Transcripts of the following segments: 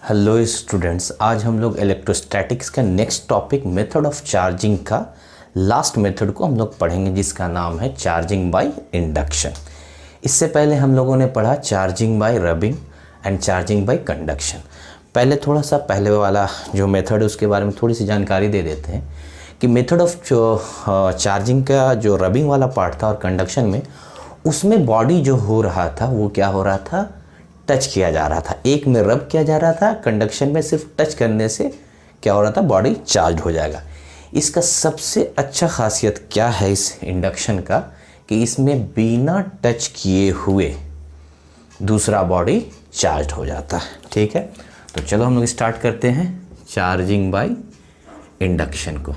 Hello students, आज हम लोग इलेक्ट्रोस्टैटिक्स का next topic method of charging का लास्ट मेथड को हम लोग पढ़ेंगे, जिसका नाम है चार्जिंग बाय इंडक्शन। इससे पहले हम लोगों ने पढ़ा charging by rubbing and charging by conduction. पहले थोड़ा सा पहले वाला जो मेथड है उसके बारे में थोड़ी सी जानकारी दे देते हैं कि मेथड ऑफ चार्जिंग का जो रबिंग वाला पार्ट था और कंडक्शन में, उसमें बॉडी जो हो रहा था वो क्या हो रहा था, टच किया जा रहा था। एक में रब किया जा रहा था, कंडक्शन में सिर्फ टच करने से क्या हो रहा था, बॉडी चार्ज हो जाएगा। इसका सबसे अच्छा खासियत क्या है इस इंडक्शन का कि इसमें बिना टच किए हुए दूसरा बॉडी चार्ज हो जाता है। ठीक है, तो चलो हम लोग स्टार्ट करते हैं चार्जिंग बाय इंडक्शन को।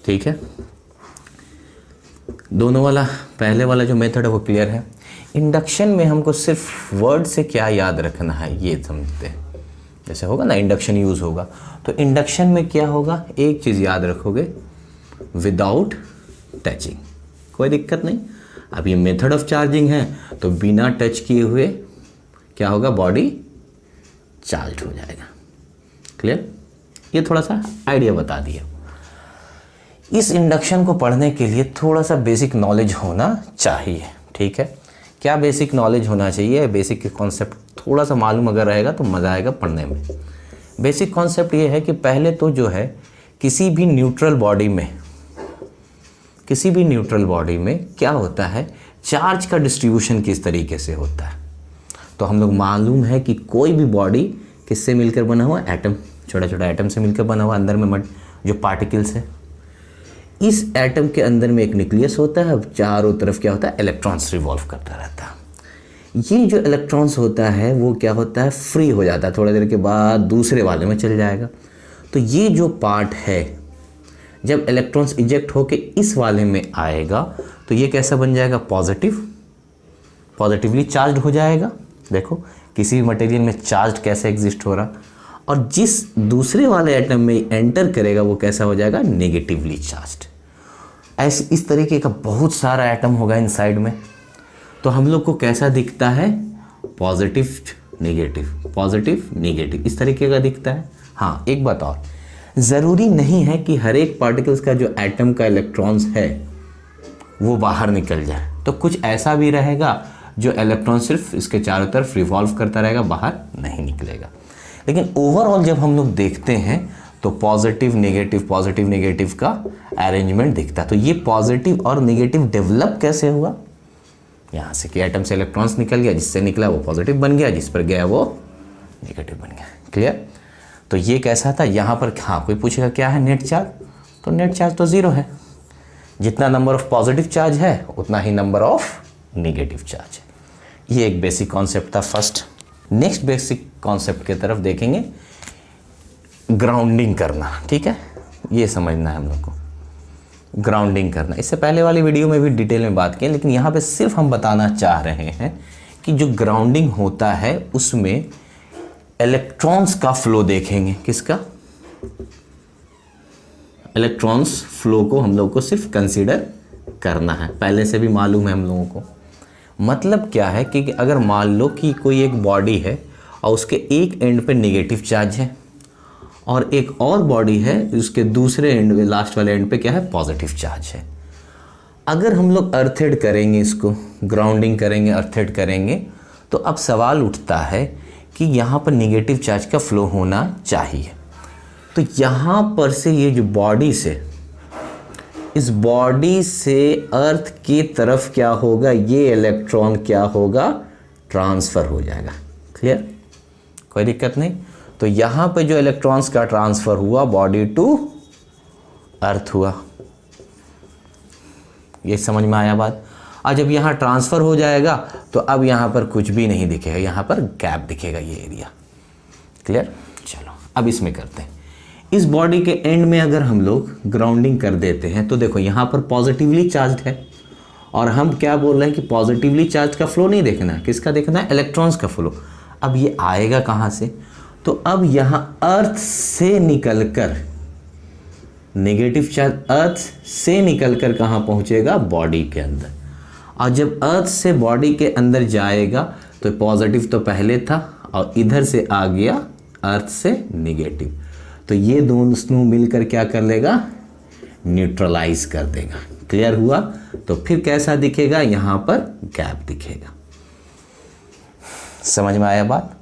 ठीक है, दोनों वाला पहले वाला जो मेथड है वो क्लियर है। इंडक्शन में हमको सिर्फ वर्ड से क्या याद रखना है ये समझते हैं। जैसे होगा ना इंडक्शन यूज़ होगा, तो इंडक्शन में क्या होगा, एक चीज़ याद रखोगे, विदाउट टचिंग, कोई दिक्कत नहीं। अब ये मेथड ऑफ चार्जिंग है तो बिना टच किए हुए क्या होगा, बॉडी चार्ज हो जाएगा। क्लियर, ये थोड़ा सा आइडिया बता दिया। इस इंडक्शन को पढ़ने के लिए थोड़ा सा बेसिक नॉलेज होना चाहिए। ठीक है, क्या बेसिक नॉलेज होना चाहिए, बेसिक कॉन्सेप्ट थोड़ा सा मालूम अगर रहेगा तो मज़ा आएगा पढ़ने में। बेसिक कॉन्सेप्ट ये है कि पहले तो जो है किसी भी न्यूट्रल बॉडी में क्या होता है, चार्ज का डिस्ट्रीब्यूशन किस तरीके से होता है। तो हम लोग मालूम है कि कोई भी बॉडी किससे मिलकर बना हुआ, एटम, छोटा छोटा एटम से मिलकर बना हुआ, अंदर में जो पार्टिकल्स है। इस एटम के अंदर में एक न्यूक्लियस होता है, चारों तरफ क्या होता है, इलेक्ट्रॉन्स रिवॉल्व करता रहता है। ये जो इलेक्ट्रॉन्स होता है वो क्या होता है, फ्री हो जाता है, थोड़ी देर के बाद दूसरे वाले में चल जाएगा। तो ये जो पार्ट है, जब इलेक्ट्रॉन्स इजेक्ट होके इस वाले में आएगा तो ये कैसा बन जाएगा, पॉजिटिवली चार्ज हो जाएगा। देखो किसी भी मटेरियल में चार्ज कैसे एग्जिस्ट हो रहा, और जिस दूसरे वाले एटम में एंटर करेगा वो कैसा हो जाएगा, नेगेटिवली चार्ज्ड। ऐसे इस तरीके का बहुत सारा एटम होगा इनसाइड में, तो हम लोग को कैसा दिखता है, पॉजिटिव नेगेटिव इस तरीके का दिखता है। हाँ, एक बात और, ज़रूरी नहीं है कि हर एक पार्टिकल्स का जो एटम का इलेक्ट्रॉन्स है वो बाहर निकल जाए। तो कुछ ऐसा भी रहेगा जो इलेक्ट्रॉन सिर्फ इसके चारों तरफ रिवॉल्व करता रहेगा, बाहर नहीं निकलेगा। लेकिन ओवरऑल जब हम लोग देखते हैं तो पॉजिटिव नेगेटिव का अरेंजमेंट दिखता है। तो ये पॉजिटिव और नेगेटिव डेवलप कैसे हुआ, यहाँ से कि एटम से इलेक्ट्रॉन्स निकल गया, जिससे निकला वो पॉजिटिव बन गया, जिस पर गया वो नेगेटिव बन गया। क्लियर, तो ये कैसा था, यहाँ पर हाँ कोई पूछेगा क्या है नेट चार्ज, तो नेट चार्ज तो ज़ीरो है। जितना नंबर ऑफ पॉजिटिव चार्ज है उतना ही नंबर ऑफ नेगेटिव चार्ज है। ये एक बेसिक कॉन्सेप्ट था फर्स्ट। नेक्स्ट बेसिक कॉन्सेप्ट की तरफ देखेंगे, ग्राउंडिंग करना। ठीक है, ये समझना है हम लोग को, ग्राउंडिंग करना। इससे पहले वाली वीडियो में भी डिटेल में बात की, लेकिन यहाँ पे सिर्फ हम बताना चाह रहे हैं कि जो ग्राउंडिंग होता है उसमें इलेक्ट्रॉन्स का फ्लो देखेंगे। किसका, इलेक्ट्रॉन्स फ्लो को हम लोग को सिर्फ कंसीडर करना है। पहले से भी मालूम है हम लोगों को। मतलब क्या है कि अगर मान लो कि कोई एक बॉडी है और उसके एक एंड पे नेगेटिव चार्ज है और एक और बॉडी है उसके दूसरे एंड में, लास्ट वाले एंड पे क्या है, पॉजिटिव चार्ज है। अगर हम लोग अर्थेड करेंगे, इसको ग्राउंडिंग करेंगे, अर्थेड करेंगे, तो अब सवाल उठता है कि यहाँ पर नेगेटिव चार्ज का फ्लो होना चाहिए। तो यहाँ पर से ये जो बॉडी से, इस बॉडी से अर्थ की तरफ क्या होगा, ये इलेक्ट्रॉन क्या होगा, ट्रांसफ़र हो जाएगा। क्लियर, कोई दिक्कत नहीं। तो यहाँ पे जो इलेक्ट्रॉन्स का ट्रांसफ़र हुआ, बॉडी टू अर्थ हुआ। ये समझ में आया बात। और जब यहाँ ट्रांसफ़र हो जाएगा तो अब यहाँ पर कुछ भी नहीं दिखेगा, यहाँ पर गैप दिखेगा, ये एरिया। क्लियर, चलो अब इसमें करते हैं। इस बॉडी के एंड में अगर हम लोग ग्राउंडिंग कर देते हैं तो देखो यहाँ पर पॉजिटिवली चार्ज है, और हम क्या बोल रहे हैं कि पॉजिटिवली चार्ज का फ्लो नहीं देखना है, किसका देखना है, इलेक्ट्रॉन्स का फ्लो। अब ये आएगा कहाँ से, तो अब यहाँ अर्थ से निकलकर नेगेटिव चार्ज अर्थ से निकलकर कहाँ पहुँचेगा, बॉडी के अंदर। और जब अर्थ से बॉडी के अंदर जाएगा तो पॉजिटिव तो पहले था और इधर से आ गया अर्थ से नेगेटिव, तो ये दोनों मिलकर क्या कर लेगा, न्यूट्रलाइज कर देगा। क्लियर हुआ? तो फिर कैसा दिखेगा, यहाँ पर गैप दिखेगा। समझ में आया बात?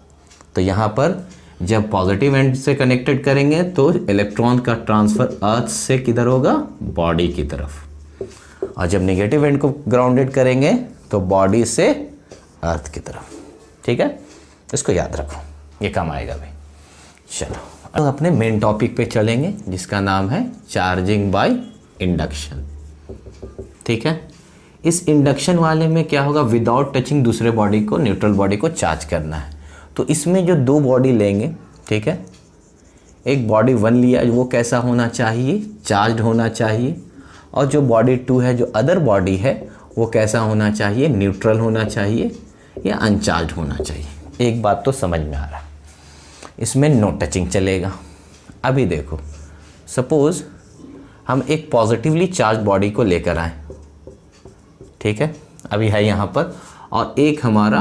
तो यहाँ पर जब पॉजिटिव एंड से कनेक्टेड करेंगे तो इलेक्ट्रॉन का ट्रांसफ़र अर्थ से किधर होगा, बॉडी की तरफ, और जब नेगेटिव एंड को ग्राउंडेड करेंगे तो बॉडी से अर्थ की तरफ। ठीक है, इसको याद रखो, ये काम आएगा भाई। चलो अब अपने मेन टॉपिक पे चलेंगे जिसका नाम है चार्जिंग बाय इंडक्शन। ठीक है, इस इंडक्शन वाले में क्या होगा, विदाउट टचिंग दूसरे बॉडी को, न्यूट्रल बॉडी को चार्ज करना है। तो इसमें जो दो बॉडी लेंगे, ठीक है, एक बॉडी 1 लिया, वो कैसा होना चाहिए, चार्ज होना चाहिए, और जो बॉडी 2 है, जो अदर बॉडी है, वो कैसा होना चाहिए, न्यूट्रल होना चाहिए या अनचार्ज होना चाहिए। एक बात तो समझ में आ रहा है, इसमें नो टचिंग चलेगा। अभी देखो, सपोज़ हम एक पॉजिटिवली चार्ज बॉडी को लेकर आए, ठीक है, अभी है यहाँ पर, और एक हमारा,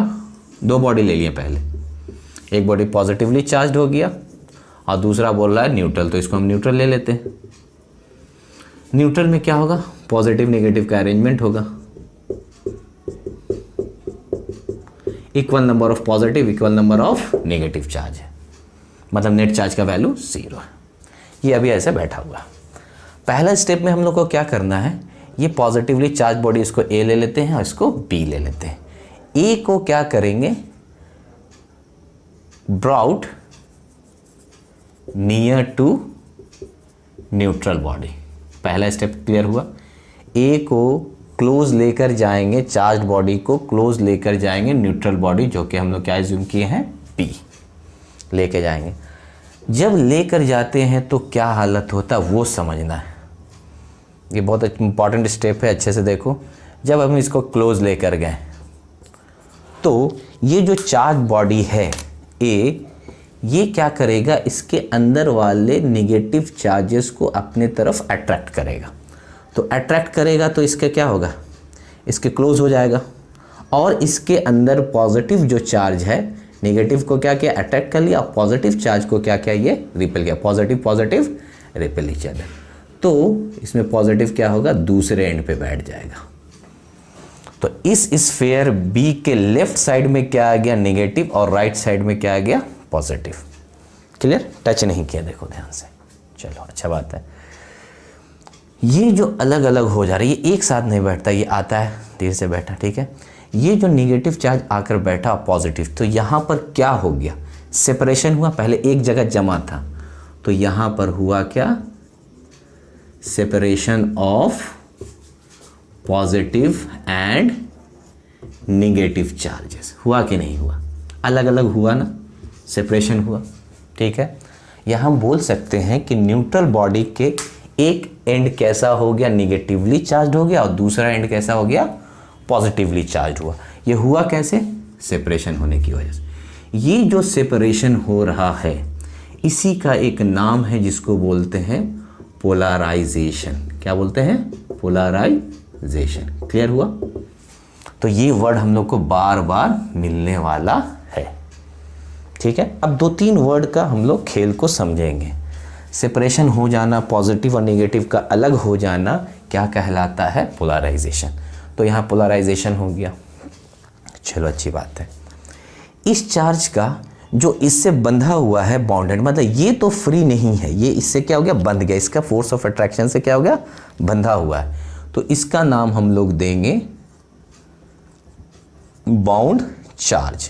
दो बॉडी ले लिए पहले, एक बॉडी पॉजिटिवली चार्ज हो गया और दूसरा बोल रहा है न्यूट्रल, तो इसको हम न्यूट्रल ले लेते हैं। न्यूट्रल में क्या होगा, पॉजिटिव नेगेटिव का अरेंजमेंट होगा, equal number of positive equal number of negative charge है, मतलब नेट चार्ज का वैल्यू 0 है। ये अभी ऐसे बैठा हुआ। पहला स्टेप में हम लोग को क्या करना है, ये पॉजिटिवली चार्ज बॉडी, इसको ए ले लेते हैं और इसको बी ले लेते हैं। ए को क्या करेंगे, brought near to neutral body. पहला स्टेप क्लियर हुआ। ए को क्लोज लेकर जाएंगे, चार्ज बॉडी को क्लोज लेकर जाएंगे न्यूट्रल बॉडी, जो कि हम लोग क्या एज्यूम किए हैं, पी लेके जाएंगे। जब लेकर जाते हैं तो क्या हालत होता है वो समझना है, ये बहुत इंपॉर्टेंट स्टेप है, अच्छे से देखो। जब हम इसको क्लोज लेकर गए तो ये जो चार्ज बॉडी है ए, ये क्या करेगा, इसके अंदर वाले नेगेटिव चार्जेस को अपने तरफ अट्रैक्ट करेगा। तो अट्रैक्ट करेगा तो इसका क्या होगा, इसके क्लोज हो जाएगा, और इसके अंदर पॉजिटिव जो चार्ज है, नेगेटिव को क्या किया, अट्रैक्ट कर लिया, और पॉजिटिव चार्ज को क्या किया, ये रिपेल किया, positive positive repel each other. तो इसमें पॉजिटिव क्या होगा, दूसरे एंड पे बैठ जाएगा। तो इस स्फीयर बी के लेफ्ट साइड में क्या आ गया, नेगेटिव, और राइट साइड में क्या आ गया, पॉजिटिव। क्लियर? टच नहीं किया, देखो ध्यान से। चलो अच्छा बात है। ये जो अलग अलग हो जा रही है, ये एक साथ नहीं बैठता, ये आता है धीरे से बैठा, ठीक है। ये जो नेगेटिव चार्ज आकर बैठा पॉजिटिव, तो यहाँ पर क्या हो गया, सेपरेशन हुआ। पहले एक जगह जमा था, तो यहाँ पर हुआ क्या, separation of positive and negative charges. हुआ कि नहीं हुआ, अलग अलग हुआ ना, सेपरेशन हुआ, ठीक है। यह हम बोल सकते हैं कि न्यूट्रल बॉडी के एक एंड कैसा हो गया, नेगेटिवली चार्ज हो गया, और दूसरा एंड कैसा हो गया, पॉजिटिवली चार्ज हुआ। ये हुआ कैसे, सेपरेशन होने की वजह से। ये जो सेपरेशन हो रहा है, इसी का एक नाम है जिसको बोलते हैं पोलराइजेशन। क्या बोलते हैं, पोलराइजेशन। क्लियर हुआ? तो ये वर्ड हम लोग को बार बार मिलने वाला है, ठीक है। अब 2-3 वर्ड का हम लोग खेल को समझेंगे। सेपरेशन हो जाना, पॉजिटिव और नेगेटिव का अलग हो जाना, क्या कहलाता है, पोलराइजेशन। तो यहाँ पोलराइजेशन हो गया, चलो अच्छी बात है। इस चार्ज का जो इससे बंधा हुआ है, बॉन्डेड, मतलब ये तो फ्री नहीं है, ये इससे क्या हो गया, बंध गया, इसका फोर्स ऑफ अट्रैक्शन से क्या हो गया, बंधा हुआ है। तो इसका नाम हम लोग देंगे बाउंड चार्ज,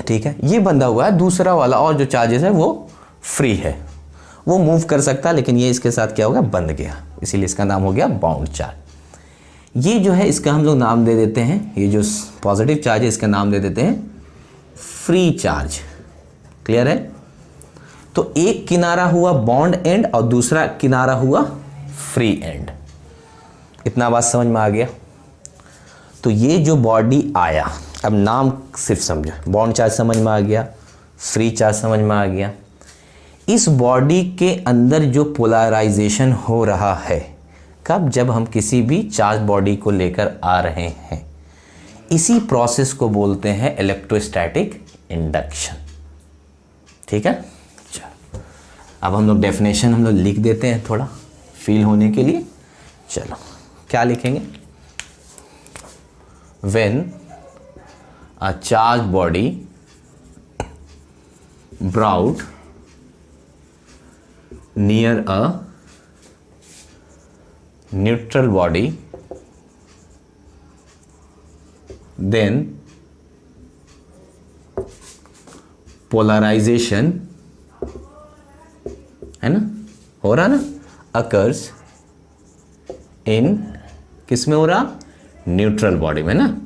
ठीक है। ये बंधा हुआ है, दूसरा वाला और जो चार्जेस है वो फ्री है, वो मूव कर सकता है, लेकिन ये इसके साथ क्या होगा, बंध गया, इसीलिए इसका नाम हो गया बाउंड चार्ज। ये जो है इसका हम लोग नाम दे देते हैं, ये जो पॉजिटिव चार्ज है इसका नाम दे देते हैं फ्री चार्ज। क्लियर है? तो एक किनारा हुआ बॉन्ड एंड और दूसरा किनारा हुआ फ्री एंड। इतना बात समझ में आ गया? तो ये जो बॉडी आया, अब नाम सिर्फ समझो, बॉन्ड चार्ज समझ में आ गया, फ्री चार्ज समझ में आ गया। इस बॉडी के अंदर जो पोलराइजेशन हो रहा है, कब, जब हम किसी भी चार्ज बॉडी को लेकर आ रहे हैं। इसी प्रोसेस को बोलते हैं इलेक्ट्रोस्टैटिक इंडक्शन। ठीक है, चलो अब हम लोग डेफिनेशन हम लोग लिख देते हैं थोड़ा फील होने के लिए। चलो क्या लिखेंगे? When a charge body brought near a neutral body, then polarization, है ना, हो रहा ना, occurs in किस में हो रहा? न्यूट्रल बॉडी में ना,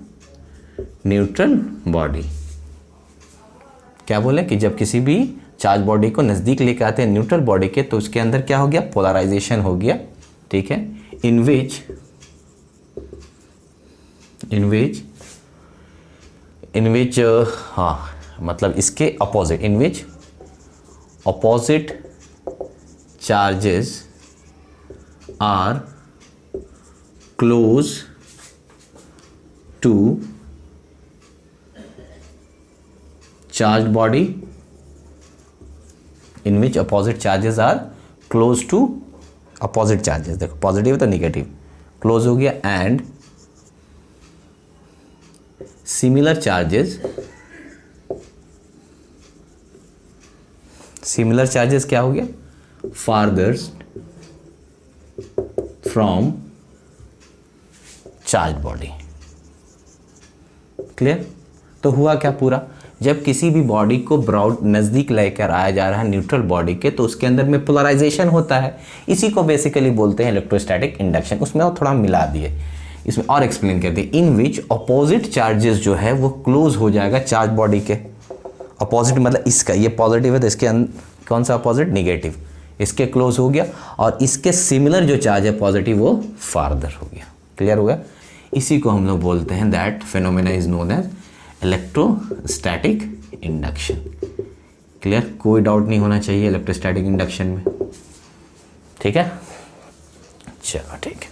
न्यूट्रल बॉडी। क्या बोले कि जब किसी भी चार्ज बॉडी को नज़दीक लेके आते हैं न्यूट्रल बॉडी के, तो उसके अंदर क्या हो गया? पोलराइजेशन हो गया। ठीक है, इन विच हाँ, मतलब इसके opposite, in which opposite charges are close to charged body, in which opposite charges are close to opposite charges, देखो पॉजिटिव तो निगेटिव क्लोज हो गया, एंड सिमिलर चार्जेस क्या हो गया? farthest from charged body। Clear? तो हुआ क्या पूरा? जब किसी भी बॉडी को ब्रॉड नज़दीक लेकर आया जा रहा है न्यूट्रल बॉडी के, तो उसके अंदर में पोलराइजेशन होता है। इसी को बेसिकली बोलते हैं इलेक्ट्रोस्टैटिक इंडक्शन। उसमें और थोड़ा मिला दिए, इसमें और एक्सप्लेन कर दिए। इन विच अपोजिट चार्जेस जो है वो क्लोज हो जाएगा चार्ज बॉडी के। अपोजिट मतलब इसका, ये पॉजिटिव है तो इसके कौन सा अपोजिट? निगेटिव। इसके क्लोज हो गया, और इसके सिमिलर जो चार्ज है पॉजिटिव वो फार्दर हो गया। क्लियर हो गया? इसी को हम लोग बोलते हैं, that phenomena is known as electrostatic induction. Clear? कोई डाउट नहीं होना चाहिए इलेक्ट्रोस्टैटिक इंडक्शन में। ठीक है, चलो ठीक है,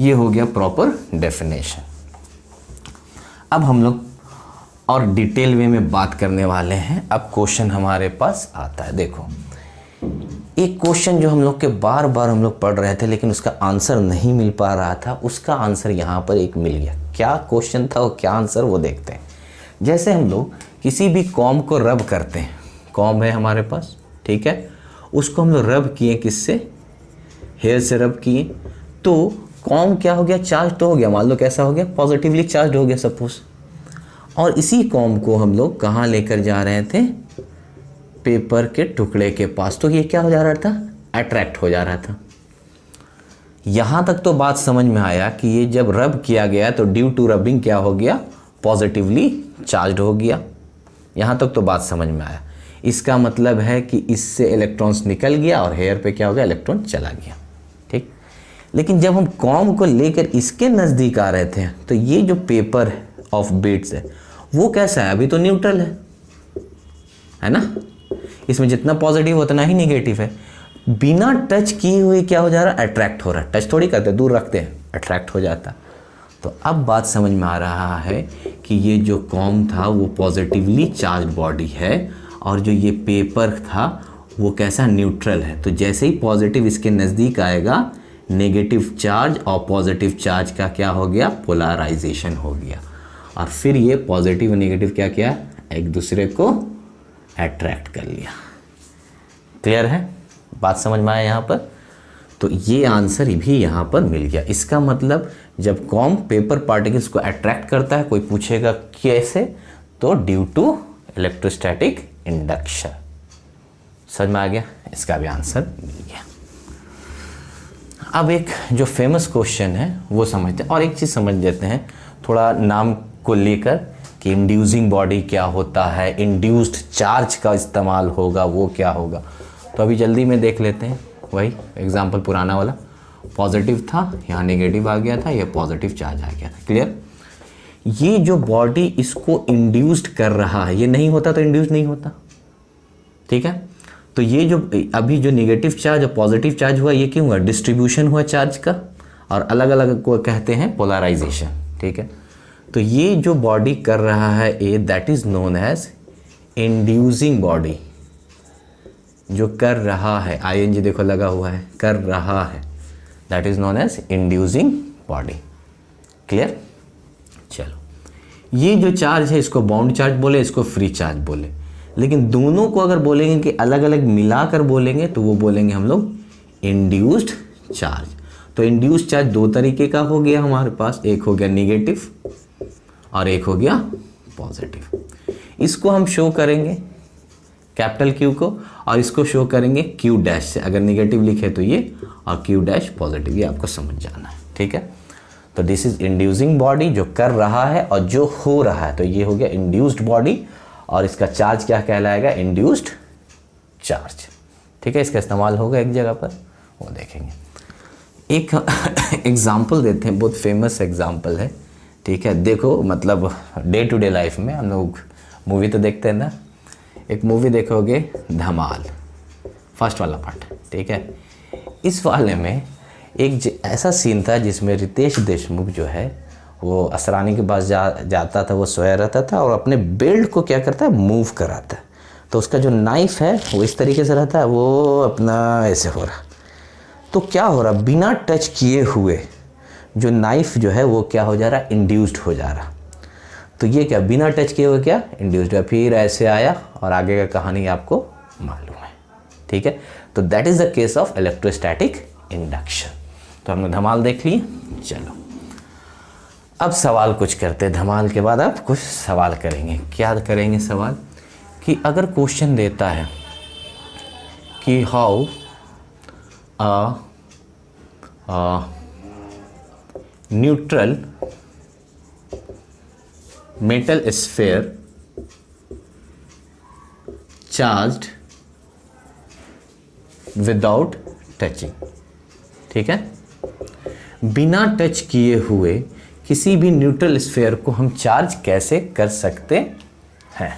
ये हो गया प्रॉपर डेफिनेशन। अब हम लोग और डिटेल वे में बात करने वाले हैं। अब क्वेश्चन हमारे पास आता है। देखो, एक क्वेश्चन जो हम लोग के बार बार हम लोग पढ़ रहे थे लेकिन उसका आंसर नहीं मिल पा रहा था, उसका आंसर यहाँ पर एक मिल गया। क्या क्वेश्चन था और क्या आंसर, वो देखते हैं। जैसे हम लोग किसी भी कॉम को रब करते हैं, कॉम है हमारे पास, ठीक है, उसको हम लोग रब किए, किससे? हेयर से रब किए, तो कॉम क्या हो गया? चार्ज तो हो गया, मान लो कैसा हो गया? पॉजिटिवली चार्ज हो गया सपोज। और इसी कॉम को हम लोग कहाँ लेकर जा रहे थे? पेपर के टुकड़े के पास। तो ये क्या हो जा रहा था? अट्रैक्ट हो जा रहा था। यहाँ तक तो बात समझ में आया कि ये जब रब किया गया तो ड्यू टू रबिंग क्या हो गया? पॉजिटिवली चार्ज हो गया। यहाँ तक तो बात समझ में आया। इसका मतलब है कि इससे इलेक्ट्रॉन्स निकल गया और हेयर पे क्या हो गया? इलेक्ट्रॉन चला गया। ठीक, लेकिन जब हम कॉम को लेकर इसके नज़दीक आ रहे थे, तो ये जो पेपर ऑफ बीट्स है वो कैसा है? अभी तो न्यूट्रल है ना, इसमें जितना पॉजिटिव उतना ही निगेटिव है। बिना टच किए हुए क्या हो जा रहा है? अट्रैक्ट हो रहा है। टच थोड़ी करते, दूर रखते हैं, अट्रैक्ट हो जाता। तो अब बात समझ में आ रहा है कि ये जो कॉम था वो पॉजिटिवली चार्ज बॉडी है, और जो ये पेपर था वो कैसा? न्यूट्रल है। तो जैसे ही पॉजिटिव इसके नज़दीक आएगा, नेगेटिव चार्ज और पॉजिटिव चार्ज का क्या हो गया? पोलराइजेशन हो गया, और फिर ये पॉजिटिव और नेगेटिव क्या किया? एक दूसरे को अट्रैक्ट कर लिया। क्लियर है? बात समझ में आया यहाँ पर? तो ये आंसर भी यहाँ पर मिल गया। इसका मतलब जब कॉम पेपर पार्टिकल्स को अट्रैक्ट करता है, कोई पूछेगा कैसे, तो ड्यू टू इलेक्ट्रोस्टैटिक इंडक्शन। समझ में आ गया? इसका भी आंसर मिल गया। अब एक जो फेमस क्वेश्चन है वो समझते हैं, और एक चीज़ समझ लेते हैं थोड़ा नाम को लेकर कि इंड्यूसिंग बॉडी क्या होता है, इंड्यूस्ड चार्ज का इस्तेमाल होगा, वो क्या होगा। तो अभी जल्दी में देख लेते हैं। वही एग्जाम्पल पुराना वाला, पॉजिटिव था, यहाँ नेगेटिव आ गया था, ये पॉजिटिव चार्ज आ गया था। क्लियर? ये जो बॉडी इसको इंड्यूस्ड कर रहा है, ये नहीं होता तो इंड्यूस नहीं होता। ठीक है, तो ये जो अभी जो नेगेटिव चार्ज और पॉजिटिव चार्ज हुआ, ये क्यों हुआ? डिस्ट्रीब्यूशन हुआ चार्ज का, और अलग अलग को कहते हैं पोलराइजेशन। ठीक है, तो ये जो बॉडी कर रहा है ए, that is known as inducing body. जो कर रहा है, आईएनजी देखो लगा हुआ है, कर रहा है, that is known as inducing body. Clear? चलो, ये जो चार्ज है इसको बाउंड चार्ज बोले, इसको फ्री चार्ज बोले, लेकिन दोनों को अगर बोलेंगे कि अलग अलग मिलाकर बोलेंगे तो वो बोलेंगे हम लोग इंड्यूस्ड चार्ज। तो इंड्यूस्ड चार्ज दो तरीके का हो गया हमारे पास, एक हो गया निगेटिव और एक हो गया पॉजिटिव। इसको हम शो करेंगे कैपिटल क्यू को, और इसको शो करेंगे क्यू डैश से। अगर निगेटिव लिखे तो ये, और क्यू डैश पॉजिटिव, ये आपको समझ जाना है। ठीक है, तो दिस इज इंड्यूसिंग बॉडी, जो कर रहा है, और जो हो रहा है, तो ये हो गया इंड्यूस्ड बॉडी, और इसका चार्ज क्या कहलाएगा? Induced charge. ठीक है, इसका इस्तेमाल होगा एक जगह पर, वो देखेंगे। एक एग्जाम्पल देते हैं, बहुत फेमस एग्जाम्पल है। ठीक है, देखो मतलब डे टू डे लाइफ में हम लोग मूवी तो देखते हैं ना, एक मूवी देखोगे धमाल, फर्स्ट वाला पार्ट। ठीक है, इस वाले में एक ऐसा सीन था जिसमें रितेश देशमुख जो है वो असरानी के पास जाता था, वो सोया रहता था और अपने बेल्ट को क्या करता है? मूव कराता है। तो उसका जो नाइफ है वो इस तरीके से रहता है, वो अपना ऐसे हो रहा। तो क्या हो रहा? बिना टच किए हुए जो नाइफ जो है वो क्या हो जा रहा? इंड्यूस्ड हो जा रहा। तो ये क्या बिना टच किए हुए क्या? इंड्यूस्ड है। फिर ऐसे आया और आगे का कहानी आपको मालूम है। ठीक है, तो that is the case of electrostatic induction. तो हमने धमाल देख ली। चलो अब सवाल कुछ करते हैं, धमाल के बाद आप कुछ सवाल करेंगे। क्या करेंगे सवाल? कि अगर क्वेश्चन देता है कि how neutral metal sphere charged without touching. ठीक है, बिना टच किए हुए किसी भी न्यूट्रल स्फीयर को हम चार्ज कैसे कर सकते हैं?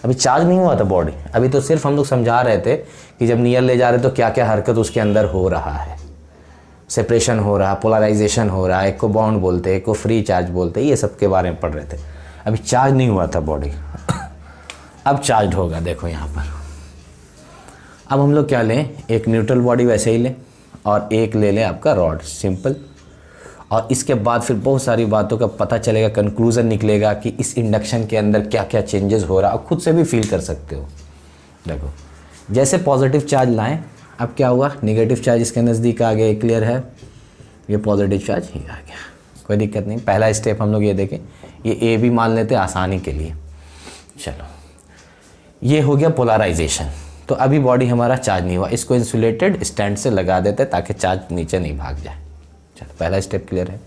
अभी चार्ज नहीं हुआ था बॉडी, अभी तो सिर्फ हम लोग समझा रहे थे कि जब नियर ले जा रहे तो क्या क्या हरकत उसके अंदर हो रहा है, सेपरेशन हो रहा है, पोलराइजेशन हो रहा है, एक को बाउंड बोलते हैं, एक को फ्री चार्ज बोलते हैं, ये सब के बारे में पढ़ रहे थे। अभी चार्ज नहीं हुआ था बॉडी, अब चार्ज होगा। देखो यहाँ पर अब हम लोग क्या लें? एक न्यूट्रल बॉडी वैसे ही लें और एक ले लें आपका रॉड, सिंपल। और इसके बाद फिर बहुत सारी बातों का पता चलेगा, कंक्लूज़न निकलेगा कि इस इंडक्शन के अंदर क्या क्या चेंजेस हो रहा है। आप खुद से भी फील कर सकते हो। देखो जैसे पॉजिटिव चार्ज लाएं, अब क्या हुआ? नेगेटिव चार्ज इसके नज़दीक आ गया, क्लियर है? ये पॉजिटिव चार्ज ही आ गया, कोई दिक्कत नहीं। पहला स्टेप हम लोग ये देखें, ये ए भी मान लेते हैं आसानी के लिए। चलो ये हो गया पोलराइजेशन। तो अभी बॉडी हमारा चार्ज नहीं हुआ, इसको इंसुलेटेड स्टैंड से लगा देते ताकि चार्ज नीचे नहीं भाग जाए। चलो पहला स्टेप क्लियर है।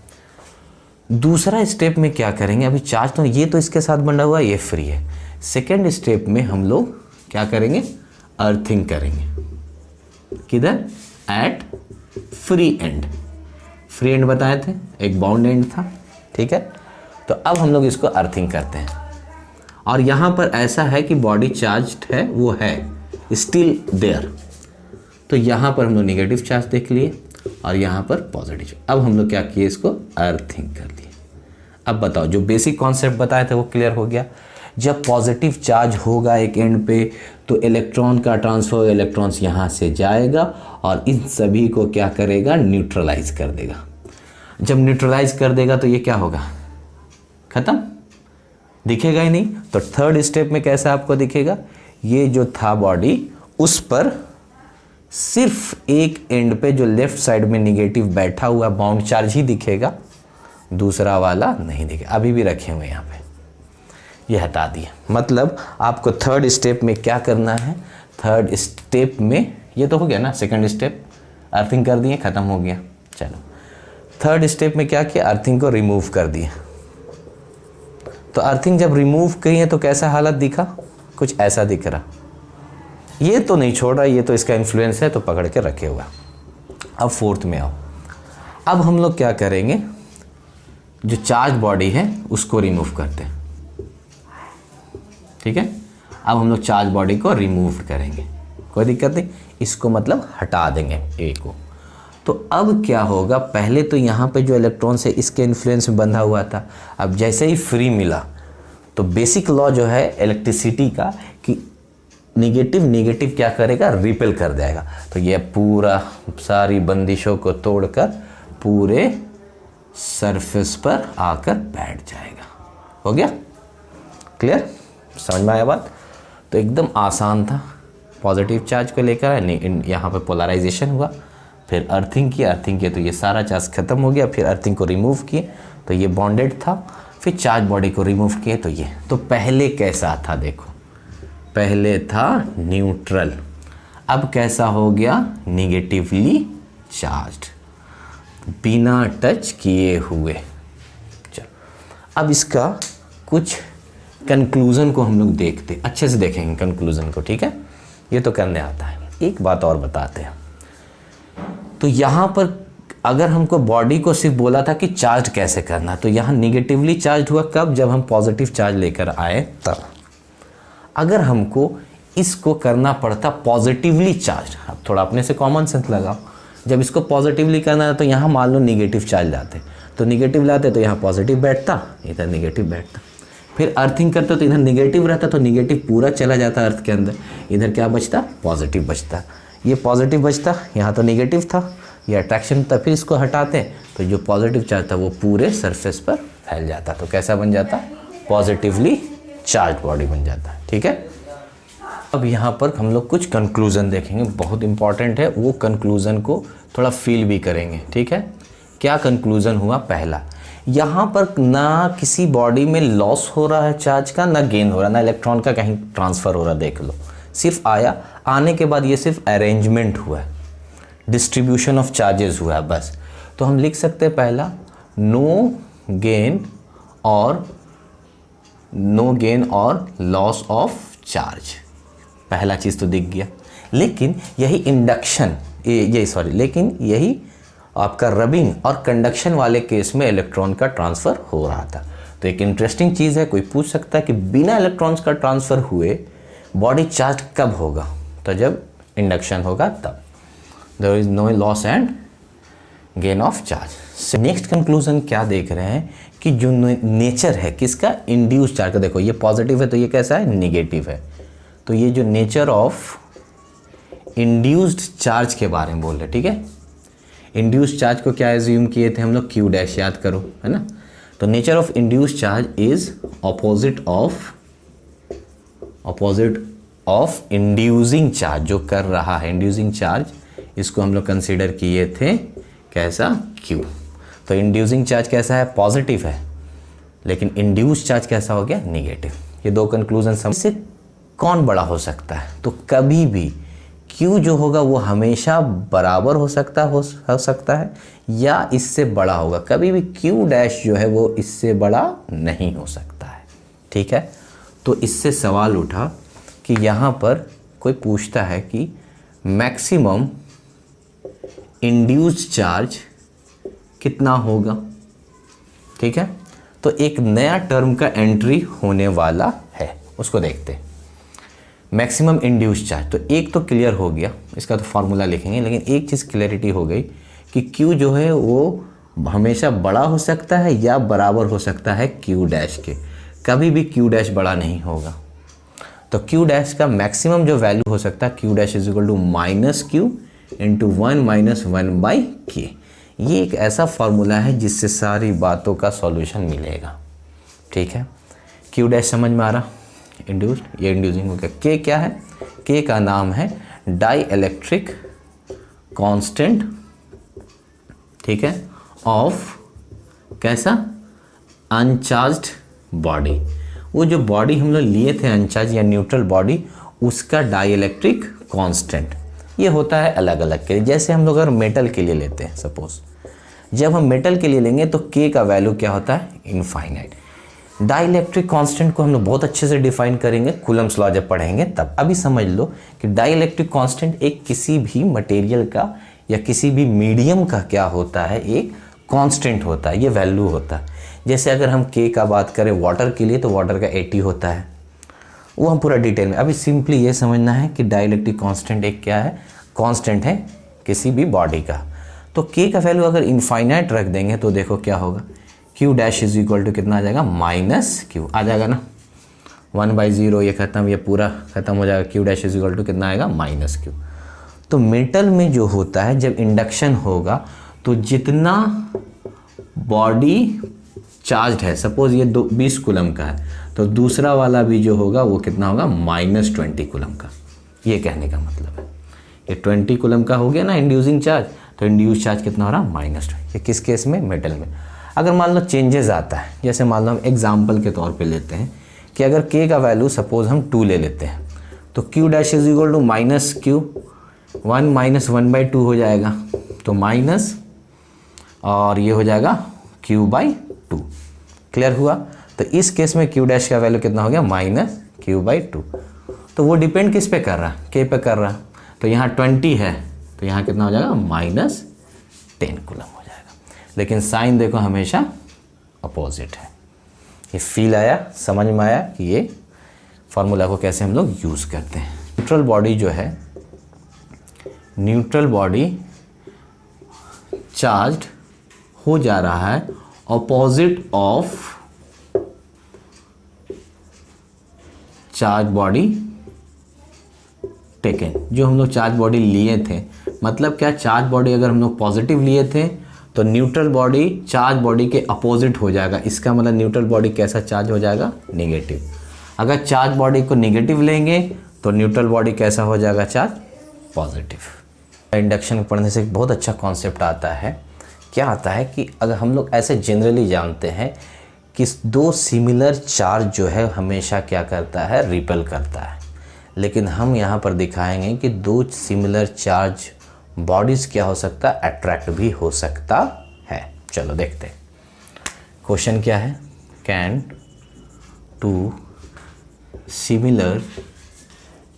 दूसरा स्टेप में क्या करेंगे? अभी चार्ज तो ये तो इसके साथ बंधा हुआ है, ये फ्री है। सेकेंड स्टेप में हम लोग क्या करेंगे? अर्थिंग करेंगे। किधर? At free end. Free end बताए थे, एक बाउंड एंड था। ठीक है, तो अब हम लोग इसको अर्थिंग करते हैं। और यहाँ पर ऐसा है कि बॉडी चार्ज्ड है, वो है स्टिल देयर। तो यहाँ पर हम लोग नेगेटिव चार्ज देख लिए और यहाँ पर पॉजिटिव। अब हम लोग क्या किए? इसको अर्थिंग कर दिए। अब बताओ, जो बेसिक कॉन्सेप्ट बताए थे वो क्लियर हो गया। जब पॉजिटिव चार्ज होगा एक एंड पे तो इलेक्ट्रॉन का ट्रांसफर, इलेक्ट्रॉन्स यहाँ से जाएगा और इन सभी को क्या करेगा? न्यूट्रलाइज कर देगा। जब न्यूट्रलाइज कर देगा तो ये क्या होगा? खत्म, दिखेगा ही नहीं। तो थर्ड स्टेप में कैसा आपको दिखेगा? ये जो था बॉडी, उस पर सिर्फ एक एंड पे जो लेफ्ट साइड में निगेटिव बैठा हुआ बाउंड चार्ज ही दिखेगा, दूसरा वाला नहीं दिखेगा। अभी भी रखे हुए यहाँ पे, ये हटा दिए। मतलब आपको थर्ड स्टेप में क्या करना है? थर्ड स्टेप में ये तो हो गया ना, सेकंड स्टेप अर्थिंग कर दिए, ख़त्म हो गया। चलो थर्ड स्टेप में क्या किया? अर्थिंग को रिमूव कर दिया। तो अर्थिंग जब रिमूव की है तो कैसा हालत दिखा? कुछ ऐसा दिख रहा। ये तो नहीं छोड़ रहा, ये तो इसका इन्फ्लुएंस है तो पकड़ के रखे हुआ। अब फोर्थ में आओ। अब हम लोग क्या करेंगे? जो चार्ज बॉडी है उसको रिमूव करते हैं। ठीक है, अब हम लोग चार्ज बॉडी को रिमूव करेंगे, कोई दिक्कत नहीं। इसको मतलब हटा देंगे ए को। तो अब क्या होगा, पहले तो यहाँ पे जो इलेक्ट्रॉन है इसके इन्फ्लुएंस में बंधा हुआ था, अब जैसे ही फ्री मिला तो बेसिक लॉ जो है इलेक्ट्रिसिटी का कि निगेटिव क्या करेगा, रिपेल कर देगा। तो ये पूरा सारी बंदिशों को तोड़कर पूरे सरफेस पर आकर बैठ जाएगा। हो गया क्लियर, समझ में आया बात। तो एकदम आसान था, पॉजिटिव चार्ज को लेकर यहाँ पे पोलराइजेशन हुआ, फिर अर्थिंग किया तो ये सारा चार्ज खत्म हो गया, फिर अर्थिंग को रिमूव किए तो ये बॉन्डेड था, फिर चार्ज बॉडी को रिमूव किए तो ये। तो पहले कैसा था देखो, पहले था न्यूट्रल, अब कैसा हो गया, निगेटिवली चार्ज्ड, बिना टच किए हुए। चलो अब इसका कुछ कंक्लूज़न को हम लोग देखते, अच्छे से देखेंगे कंक्लूज़न को, ठीक है। ये तो करने आता है। एक बात और बताते हैं, तो यहाँ पर अगर हमको बॉडी को सिर्फ बोला था कि चार्ज कैसे करना, तो यहाँ निगेटिवली चार्ज हुआ कब, जब हम पॉजिटिव चार्ज लेकर आए तब। अगर हमको इसको करना पड़ता पॉजिटिवली चार्ज, अब थोड़ा अपने से कॉमन सेंस लगाओ, जब इसको पॉजिटिवली करना है तो यहाँ मान लो निगेटिव चार्ज लाते, तो निगेटिव लाते तो यहाँ पॉजिटिव बैठता, इधर निगेटिव बैठता, फिर अर्थिंग करते तो इधर निगेटिव रहता, तो निगेटिव पूरा चला जाता अर्थ के अंदर, इधर क्या बचता, पॉजिटिव बचता, ये पॉजिटिव बचता, यहाँ तो निगेटिव था, ये अट्रैक्शन था, फिर इसको हटाते तो जो पॉजिटिव चार्ज था वो पूरे सरफेस पर फैल जाता, तो कैसा बन जाता, पॉजिटिवली चार्ज बॉडी बन जाता, ठीक है। अब यहाँ पर हम लोग कुछ कंक्लूज़न देखेंगे, बहुत इंपॉर्टेंट है, वो कंक्लूज़न को थोड़ा फील भी करेंगे, ठीक है। क्या कंक्लूज़न हुआ, पहला, यहाँ पर ना किसी बॉडी में लॉस हो रहा है चार्ज का, ना गेन हो रहा, ना इलेक्ट्रॉन का कहीं ट्रांसफ़र हो रहा, देख लो, सिर्फ आया, आने के बाद ये सिर्फ अरेंजमेंट हुआ है, डिस्ट्रीब्यूशन ऑफ चार्जेस हुआ है बस। तो हम लिख सकते हैं पहला, नो गेन और लॉस ऑफ चार्ज, पहला चीज़ तो दिख गया। लेकिन यही इंडक्शन लेकिन यही आपका रबिंग और कंडक्शन वाले केस में इलेक्ट्रॉन का ट्रांसफ़र हो रहा था। तो एक इंटरेस्टिंग चीज़ है, कोई पूछ सकता है कि बिना इलेक्ट्रॉन्स का ट्रांसफ़र हुए बॉडी चार्ज कब होगा, तो जब इंडक्शन होगा तब, there is no loss and gain of charge. Next conclusion क्या देख रहे हैं कि जो नेचर है किसका, इंड्यूस चार्ज का, देखो ये पॉजिटिव है तो ये कैसा है, निगेटिव है, तो ये जो नेचर ऑफ इंड्यूस्ड चार्ज के बारे में बोल रहे, ठीक है। इंड्यूस्ड चार्ज को क्या एज्यूम किए थे हम लोग, क्यू डैश, याद करो, है ना। तो nature of induced charge is opposite of inducing charge, जो कर रहा है इंड्यूसिंग चार्ज, इसको हम लोग कंसीडर किए थे कैसा, क्यू। तो इंड्यूसिंग चार्ज कैसा है, पॉजिटिव है, लेकिन इंड्यूस्ड चार्ज कैसा हो गया, निगेटिव। ये दो कंक्लूजन से कौन बड़ा हो सकता है, तो कभी भी Q जो होगा वो हमेशा बराबर हो सकता है या इससे बड़ा होगा, कभी भी Q डैश जो है वो इससे बड़ा नहीं हो सकता है, ठीक है। तो इससे सवाल उठा कि यहाँ पर कोई पूछता है कि मैक्सिमम इंड्यूस्ड चार्ज कितना होगा, ठीक है। तो एक नया टर्म का एंट्री होने वाला है, उसको देखते हैं। मैक्सिमम इंड्यूस्ड चार्ज, तो एक तो क्लियर हो गया, इसका तो फार्मूला लिखेंगे, लेकिन एक चीज़ क्लैरिटी हो गई कि Q जो है वो हमेशा बड़ा हो सकता है या बराबर हो सकता है Q डैश के, कभी भी Q डैश बड़ा नहीं होगा। तो Q डैश का मैक्सिमम जो वैल्यू हो सकता है, Q dash is equal to -Q into 1 - 1/K। ये एक ऐसा फार्मूला है जिससे सारी बातों का सॉल्यूशन मिलेगा, ठीक है। Q डैश समझ में आ रहा, इंड्यूस्ड, ये इंड्यूसिंग हो गया। K क्या है, K का नाम है डाई इलेक्ट्रिक कांस्टेंट, ठीक है, ऑफ कैसा, अनचार्ज्ड बॉडी। वो जो बॉडी हम लोग लिए थे अनचार्ज या न्यूट्रल बॉडी, उसका डाई इलेक्ट्रिक कांस्टेंट ये होता है अलग अलग के। जैसे हम लोग अगर मेटल के लिए लेते हैं, सपोज जब हम मेटल के लिए लेंगे तो K का वैल्यू क्या होता है, इनफाइनाइट। डाइलेक्ट्रिक कांस्टेंट को हम लोग बहुत अच्छे से डिफाइन करेंगे, कूलम्स लॉ जब पढ़ेंगे तब। अभी समझ लो कि डाइलेक्ट्रिक कांस्टेंट एक किसी भी मटेरियल का या किसी भी मीडियम का क्या होता है, एक कांस्टेंट होता है, ये वैल्यू होता है। जैसे अगर हम K का बात करें वाटर के लिए तो वाटर का 80 होता है, वो हम पूरा डिटेल में। अभी सिंपली ये समझना है कि डाइलेक्ट्रिक कांस्टेंट एक क्या है, कांस्टेंट है किसी भी बॉडी का। तो k का वैल्यू अगर इनफाइनाइट रख देंगे तो देखो क्या होगा, q dash is equal to कितना आ जाएगा, -q आ जाएगा ना, 1/0 ये खत्म, ये पूरा खत्म हो जाएगा, q dash is equal to कितना आएगा, -q। तो मेटल में जो होता है जब इंडक्शन होगा तो जितना बॉडी चार्ज है, सपोज ये 20 कूलम का है, तो दूसरा वाला भी जो होगा वो कितना होगा, -20 कूलम का। ये कहने का मतलब है, ये 20 कूलम का हो गया ना इंड्यूसिंग चार्ज, तो इंड्यूस चार्ज कितना हो रहा, -20। ये किस केस में, मेटल में। अगर मान लो चेंजेस आता है, जैसे मान लो हम एग्जाम्पल के तौर पे लेते हैं कि अगर k का वैल्यू सपोज हम 2 ले लेते हैं, तो q dash is equal to -q, 1 - 1/2 हो जाएगा, तो माइनस और ये हो जाएगा q/2। क्लियर हुआ। तो इस केस में q डैश का वैल्यू कितना हो गया, -q/2। तो वो डिपेंड किस पे कर रहा है, k पे कर रहा है। तो यहाँ 20 है तो यहाँ कितना हो जाएगा, -10 कूलम हो जाएगा। लेकिन साइन देखो हमेशा अपोजिट है। ये फील आया, समझ में आया कि ये फार्मूला को कैसे हम लोग यूज़ करते हैं। न्यूट्रल बॉडी जो है, न्यूट्रल बॉडी चार्ज्ड हो जा रहा है opposite of charge body taken. जो हम लोग चार्ज बॉडी लिए थे, मतलब क्या, चार्ज बॉडी अगर हम लोग पॉजिटिव लिए थे तो न्यूट्रल बॉडी चार्ज बॉडी के अपोजिट हो जाएगा। इसका मतलब न्यूट्रल बॉडी कैसा चार्ज हो जाएगा, नेगेटिव। अगर चार्ज बॉडी को नेगेटिव लेंगे तो न्यूट्रल बॉडी कैसा हो जाएगा, चार्ज पॉजिटिव। इंडक्शन पढ़ने से एक बहुत अच्छा कॉन्सेप्ट आता है। क्या आता है कि अगर हम लोग ऐसे जनरली जानते हैं कि दो सिमिलर चार्ज जो है हमेशा क्या करता है, रिपेल करता है। लेकिन हम यहाँ पर दिखाएंगे कि दो सिमिलर चार्ज बॉडीज़ क्या हो सकता है, अट्रैक्ट भी हो सकता है। चलो देखते हैं क्वेश्चन क्या है। Can two similar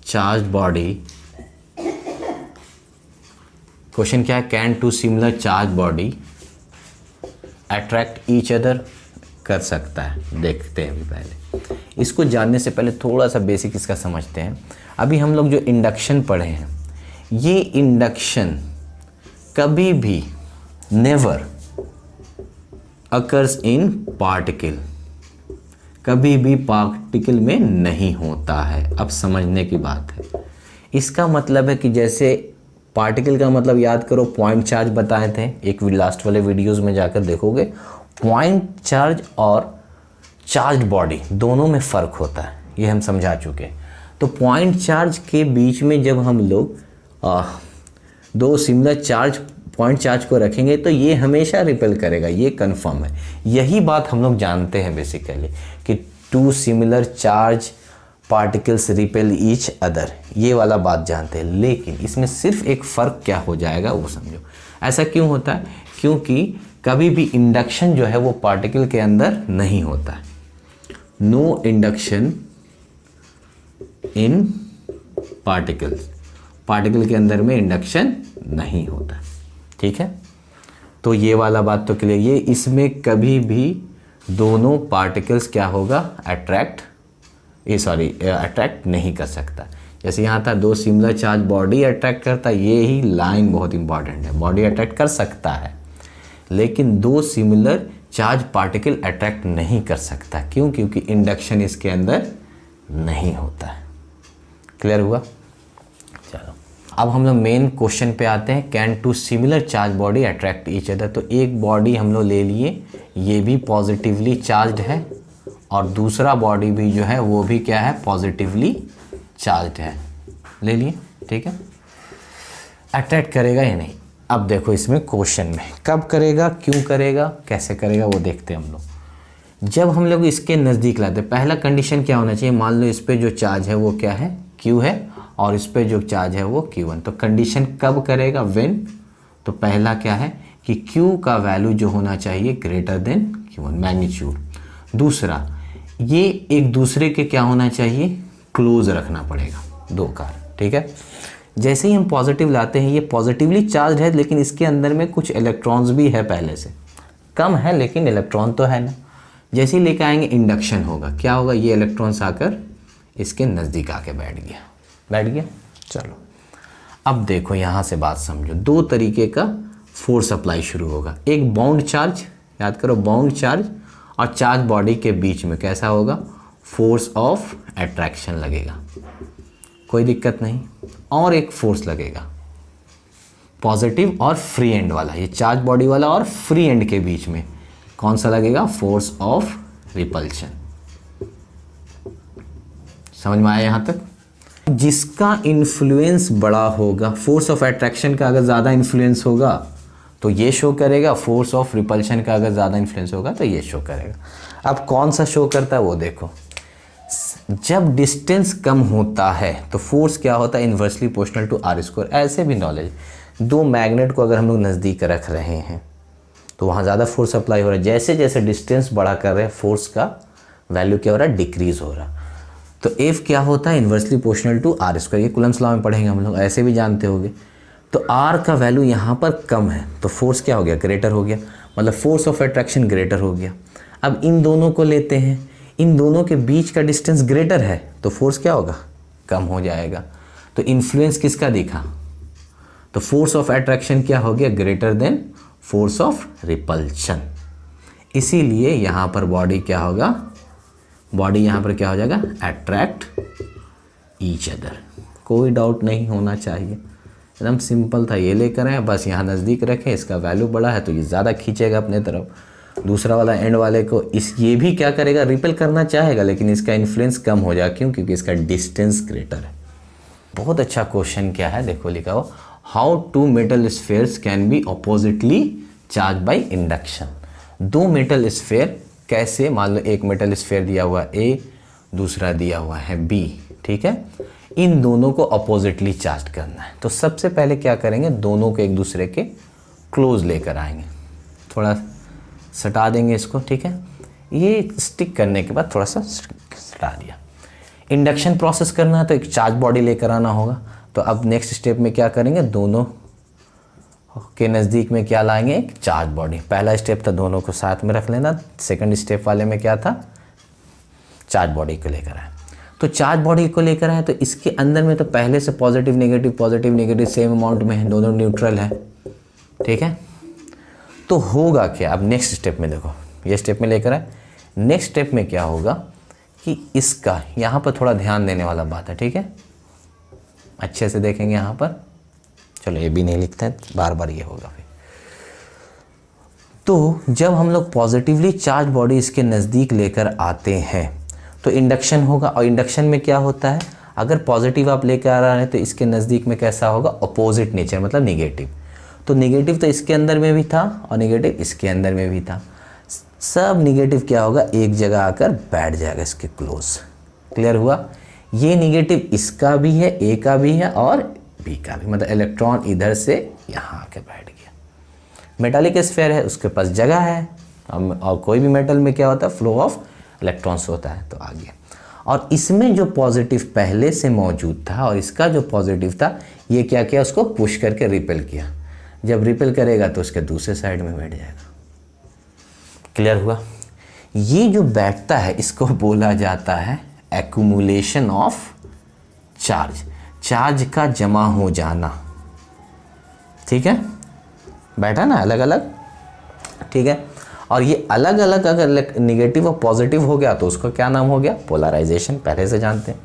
charge body, question क्या है, can two similar charge body attract each other, कर सकता है। देखते हैं अभी पहले इसको जानने से पहले थोड़ा सा बेसिक इसका समझते हैं। अभी हम लोग जो इंडक्शन पढ़े हैं, ये इंडक्शन कभी भी नेवर अकर्स इन पार्टिकल, कभी भी पार्टिकल में नहीं होता है। अब समझने की बात है। इसका मतलब है कि जैसे पार्टिकल का मतलब याद करो, पॉइंट चार्ज बताए थे, एक लास्ट वाले वीडियोस में जाकर देखोगे। पॉइंट चार्ज और चार्ज बॉडी दोनों में फ़र्क होता है, ये हम समझा चुके हैं। तो पॉइंट चार्ज के बीच में जब हम लोग दो सिमिलर चार्ज पॉइंट चार्ज को रखेंगे तो ये हमेशा रिपेल करेगा, ये कंफर्म है। यही बात हम लोग जानते हैं बेसिकली कि two similar charge particles repel each other, ये वाला बात जानते हैं। लेकिन इसमें सिर्फ एक फ़र्क क्या हो जाएगा वो समझो। ऐसा क्यों होता है, क्योंकि कभी भी इंडक्शन जो है वो पार्टिकल के अंदर नहीं होता है। नो इंडक्शन इन पार्टिकल्स, पार्टिकल के अंदर में इंडक्शन नहीं होता। ठीक है, तो ये वाला बात तो क्लियर। ये इसमें कभी भी दोनों पार्टिकल्स क्या होगा, अट्रैक्ट नहीं कर सकता। जैसे यहाँ था दो सिमिलर चार्ज बॉडी अट्रैक्ट करता, ये ही लाइन बहुत इंपॉर्टेंट है। बॉडी अट्रैक्ट कर सकता है लेकिन दो सिमिलर चार्ज पार्टिकल अट्रैक्ट नहीं कर सकता। क्यों, क्योंकि इंडक्शन इसके अंदर नहीं होता है। क्लियर हुआ। चलो अब हम लोग मेन क्वेश्चन पे आते हैं। Can two similar charge body attract each other. तो एक बॉडी हम लोग ले लिए, ये भी पॉजिटिवली चार्ज्ड है और दूसरा बॉडी भी जो है वो भी क्या है, पॉजिटिवली चार्ज्ड है, ले लिए। ठीक है, अट्रैक्ट करेगा या नहीं। अब देखो इसमें क्वेश्चन में कब करेगा, क्यों करेगा, कैसे करेगा वो देखते हैं हम लोग। जब हम लोग इसके नज़दीक लाते हैं, पहला कंडीशन क्या होना चाहिए, मान लो इस पे जो चार्ज है वो क्या है, Q है, और इस पे जो चार्ज है वो Q1। तो कंडीशन कब करेगा, व्हेन। तो पहला क्या है कि Q का वैल्यू जो होना चाहिए ग्रेटर देन Q1, मैग्नीट्यूड। दूसरा, ये एक दूसरे के क्या होना चाहिए, क्लोज रखना पड़ेगा दो कार। ठीक है, जैसे ही हम पॉजिटिव लाते हैं, ये पॉजिटिवली चार्ज है लेकिन इसके अंदर में कुछ इलेक्ट्रॉन्स भी है, पहले से कम है लेकिन इलेक्ट्रॉन तो है ना। जैसे ही लेकर आएंगे इंडक्शन होगा, क्या होगा, ये इलेक्ट्रॉन्स आकर इसके नज़दीक आके बैठ गया। चलो अब देखो यहाँ से बात समझो। दो तरीके का फोर्स अप्लाई शुरू होगा। एक बाउंड चार्ज, याद करो बाउंड चार्ज और चार्ज बॉडी के बीच में कैसा होगा, फोर्स ऑफ अट्रैक्शन लगेगा, कोई दिक्कत नहीं। और एक फोर्स लगेगा पॉजिटिव और फ्री एंड वाला, ये चार्ज बॉडी वाला और फ्री एंड के बीच में कौन सा लगेगा, फोर्स ऑफ रिपल्शन। समझ में आया यहां तक? जिसका इन्फ्लुएंस बड़ा होगा, फोर्स ऑफ अट्रैक्शन का अगर ज़्यादा इन्फ्लुएंस होगा तो ये शो करेगा, फोर्स ऑफ रिपल्शन का अगर ज़्यादा इन्फ्लुएंस होगा तो ये शो करेगा। अब कौन सा शो करता है वो देखो, जब डिस्टेंस कम होता है तो फोर्स क्या होता है, inversely proportional to R square. ऐसे भी नॉलेज, दो मैग्नेट को अगर हम लोग नज़दीक रख रहे हैं तो वहाँ ज़्यादा फोर्स अप्लाई हो रहा है, जैसे जैसे डिस्टेंस बड़ा कर रहे हैं फोर्स का वैल्यू क्या हो रहा है, डिक्रीज हो रहा। तो एफ क्या होता है, inversely proportional to R square, ये कूलम्स लॉ में पढ़ेंगे हम लोग, ऐसे भी जानते होंगे। तो आर का वैल्यू यहाँ पर कम है तो फोर्स क्या हो गया, ग्रेटर हो गया, मतलब फोर्स ऑफ अट्रैक्शन ग्रेटर हो गया। अब इन दोनों को लेते हैं, इन दोनों के बीच का डिस्टेंस ग्रेटर है तो फोर्स क्या होगा, कम हो जाएगा। तो इन्फ्लुएंस किसका दिखा, तो फोर्स ऑफ अट्रैक्शन क्या हो गया, greater than force of repulsion. इसीलिए यहाँ पर बॉडी क्या होगा, बॉडी यहाँ पर क्या हो जाएगा, अट्रैक्ट ईच अदर। कोई डाउट नहीं होना चाहिए, एकदम सिंपल था। ये लेकर आए बस यहाँ नज़दीक रखें, इसका वैल्यू बड़ा है तो ये ज़्यादा खींचेगा अपने तरफ, दूसरा वाला एंड वाले को ये भी क्या करेगा, रिपेल करना चाहेगा लेकिन इसका इन्फ्लुएंस कम हो जाएगा। क्यों, क्योंकि इसका डिस्टेंस ग्रेटर है। बहुत अच्छा क्वेश्चन क्या है देखो, लिखा हो how two metal spheres can be oppositely charged by induction. दो मेटल स्फेयर कैसे, मान लो एक मेटल स्फेयर दिया हुआ है ए, दूसरा दिया हुआ है बी, ठीक है, इन दोनों को अपोजिटली चार्ज करना है। तो सबसे पहले क्या करेंगे, दोनों को एक दूसरे के क्लोज लेकर आएंगे, थोड़ा सटा देंगे इसको, ठीक है। ये स्टिक करने के बाद थोड़ा सा सटा दिया। इंडक्शन प्रोसेस करना है तो एक चार्ज बॉडी लेकर आना होगा। तो अब नेक्स्ट स्टेप में क्या करेंगे, दोनों के नज़दीक में क्या लाएंगे, एक चार्ज बॉडी। पहला स्टेप था दोनों को साथ में रख लेना, सेकंड स्टेप वाले में क्या था, चार्ज बॉडी को लेकर आए। तो चार्ज बॉडी को लेकर आए तो इसके अंदर में तो पहले से पॉजिटिव नेगेटिव सेम अमाउंट में है, दोनों न्यूट्रल है, ठीक है। तो होगा क्या, अब नेक्स्ट स्टेप में देखो, ये स्टेप में लेकर आए, नेक्स्ट स्टेप में क्या होगा कि इसका यहाँ पर थोड़ा ध्यान देने वाला बात है, ठीक है, अच्छे से देखेंगे यहाँ पर। चलो ये भी नहीं लिखते हैं, बार बार ये होगा फिर। तो जब हम लोग पॉजिटिवली चार्ज बॉडी इसके नज़दीक लेकर आते हैं तो इंडक्शन होगा। और इंडक्शन में क्या होता है, अगर पॉजिटिव आप लेकर आ रहे हैं तो इसके नज़दीक में कैसा होगा, अपोजिट नेचर, मतलब निगेटिव। तो निगेटिव तो इसके अंदर में भी था और निगेटिव इसके अंदर में भी था, सब निगेटिव क्या होगा, एक जगह आकर बैठ जाएगा इसके क्लोज। क्लियर हुआ, ये निगेटिव इसका भी है, ए का भी है और बी का भी, मतलब इलेक्ट्रॉन इधर से यहाँ आके बैठ गया। मेटालिक स्फीयर है, उसके पास जगह है, और कोई भी मेटल में क्या होता है, फ्लो ऑफ इलेक्ट्रॉन्स होता है, तो आ गया। और इसमें जो पॉजिटिव पहले से मौजूद था और इसका जो पॉजिटिव था, ये क्या किया, उसको पुश करके रिपेल किया। जब रिपेल करेगा तो उसके दूसरे साइड में बैठ जाएगा। क्लियर हुआ, ये जो बैठता है इसको बोला जाता है एक्यूमुलेशन ऑफ चार्ज, चार्ज का जमा हो जाना, ठीक है, बैठा ना अलग अलग, ठीक है। और ये अलग अलग अगर निगेटिव और पॉजिटिव हो गया तो उसका क्या नाम हो गया, पोलराइजेशन, पहले से जानते हैं।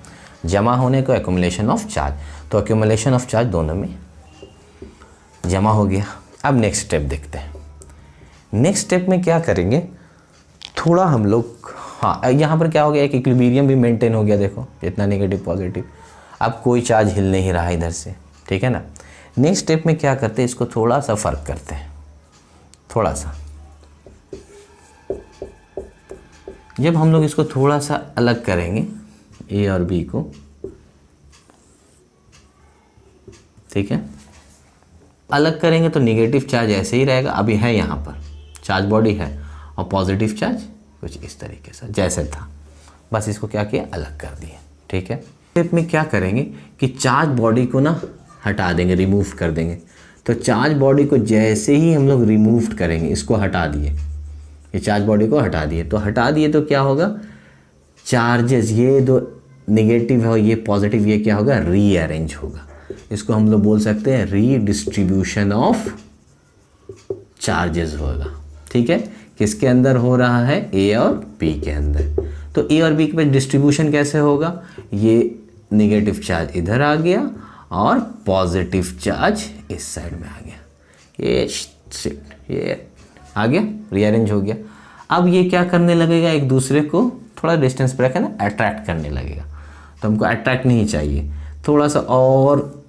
जमा होने को एक्यूमुलेशन ऑफ चार्ज, तो एक्यूमुलेशन ऑफ चार्ज दोनों में जमा हो गया। अब नेक्स्ट स्टेप देखते हैं। नेक्स्ट स्टेप में क्या करेंगे, थोड़ा हम लोग, हाँ यहाँ पर क्या हो गया, एक इक्विलिब्रियम भी मेंटेन हो गया, देखो इतना नेगेटिव पॉजिटिव, अब कोई चार्ज हिल नहीं रहा इधर से, ठीक है ना। नेक्स्ट स्टेप में क्या करते हैं, इसको थोड़ा सा फर्क करते हैं, थोड़ा सा। जब हम लोग इसको थोड़ा सा अलग करेंगे ए और बी को, ठीक है, अलग करेंगे तो नेगेटिव चार्ज ऐसे ही रहेगा, अभी है यहाँ पर चार्ज बॉडी है, और पॉजिटिव चार्ज कुछ इस तरीके से जैसे था, बस इसको क्या किया, अलग कर दिए, ठीक है। स्टेप में क्या करेंगे कि चार्ज बॉडी को ना हटा देंगे, रिमूव कर देंगे। तो चार्ज बॉडी को जैसे ही हम लोग रिमूव करेंगे, इसको हटा दिए, ये चार्ज बॉडी को हटा दिए, तो हटा दिए तो क्या होगा, चार्जेस ये दो नेगेटिव है और ये पॉजिटिव, ये क्या होगा, रीअरेंज होगा। इसको हम लोग बोल सकते हैं रीडिस्ट्रीब्यूशन ऑफ चार्जेस होगा। ठीक है, किसके अंदर हो रहा है, ए और बी के अंदर। तो ए और बी के बीच डिस्ट्रीब्यूशन कैसे होगा, ये निगेटिव चार्ज इधर आ गया और पॉजिटिव चार्ज इस साइड में आ गया, ये आ गया, रीअरेंज हो गया। अब ये क्या करने लगेगा, एक दूसरे को थोड़ा डिस्टेंस पर रखे ना, अट्रैक्ट करने लगेगा। तो हमको अट्रैक्ट नहीं चाहिए, थोड़ा सा और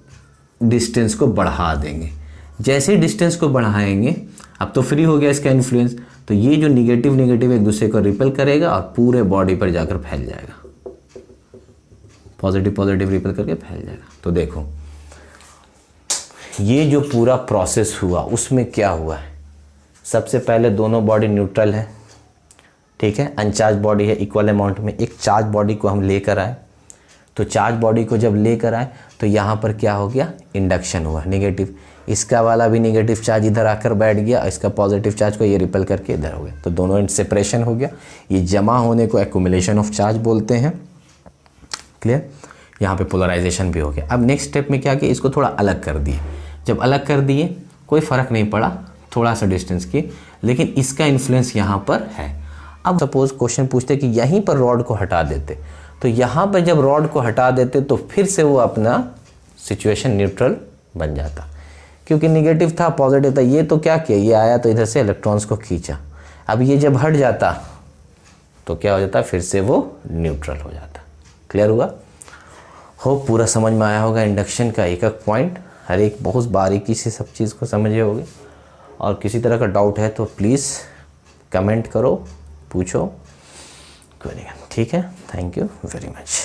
डिस्टेंस को बढ़ा देंगे। जैसे ही डिस्टेंस को बढ़ाएंगे, अब तो फ्री हो गया इसका इन्फ्लुएंस, तो ये जो निगेटिव निगेटिव एक दूसरे को रिपेल करेगा और पूरे बॉडी पर जाकर फैल जाएगा, पॉजिटिव पॉजिटिव रिपेल करके फैल जाएगा। तो देखो ये जो पूरा प्रोसेस हुआ उसमें क्या हुआ है, सबसे पहले दोनों बॉडी न्यूट्रल है। ठीक है, अनचार्ज बॉडी है इक्वल अमाउंट में, एक चार्ज बॉडी को हम लेकर आए। तो चार्ज बॉडी को जब लेकर आए तो यहाँ पर क्या हो गया, इंडक्शन हुआ नेगेटिव, इसका वाला भी नेगेटिव चार्ज इधर आकर बैठ गया, इसका पॉजिटिव चार्ज को ये रिपेल करके इधर हो गया, तो दोनों एंड सेपरेशन हो गया। ये जमा होने को एक्यूमुलेशन ऑफ चार्ज बोलते हैं। क्लियर, यहाँ पे पोलराइजेशन भी हो गया। अब नेक्स्ट स्टेप में क्या किया, इसको थोड़ा अलग कर दिए। जब अलग कर दिए कोई फ़र्क नहीं पड़ा, थोड़ा सा डिस्टेंस की, लेकिन इसका इन्फ्लुएंस यहाँ पर है। अब सपोज क्वेश्चन पूछते कि यहीं पर रॉड को हटा देते, तो यहाँ पर जब रॉड को हटा देते तो फिर से वो अपना सिचुएशन न्यूट्रल बन जाता, क्योंकि निगेटिव था पॉजिटिव था। ये तो क्या किया, ये आया तो इधर से इलेक्ट्रॉन्स को खींचा। अब ये जब हट जाता तो क्या हो जाता, फिर से वो न्यूट्रल हो जाता। क्लियर हुआ, हो पूरा समझ में आया होगा इंडक्शन का एक एक पॉइंट, हर एक बहुत बारीकी से सब चीज़ को समझे होगे। और किसी तरह का डाउट है तो प्लीज़ कमेंट करो, पूछो, कोई नहीं। ठीक है, थैंक यू वेरी मच।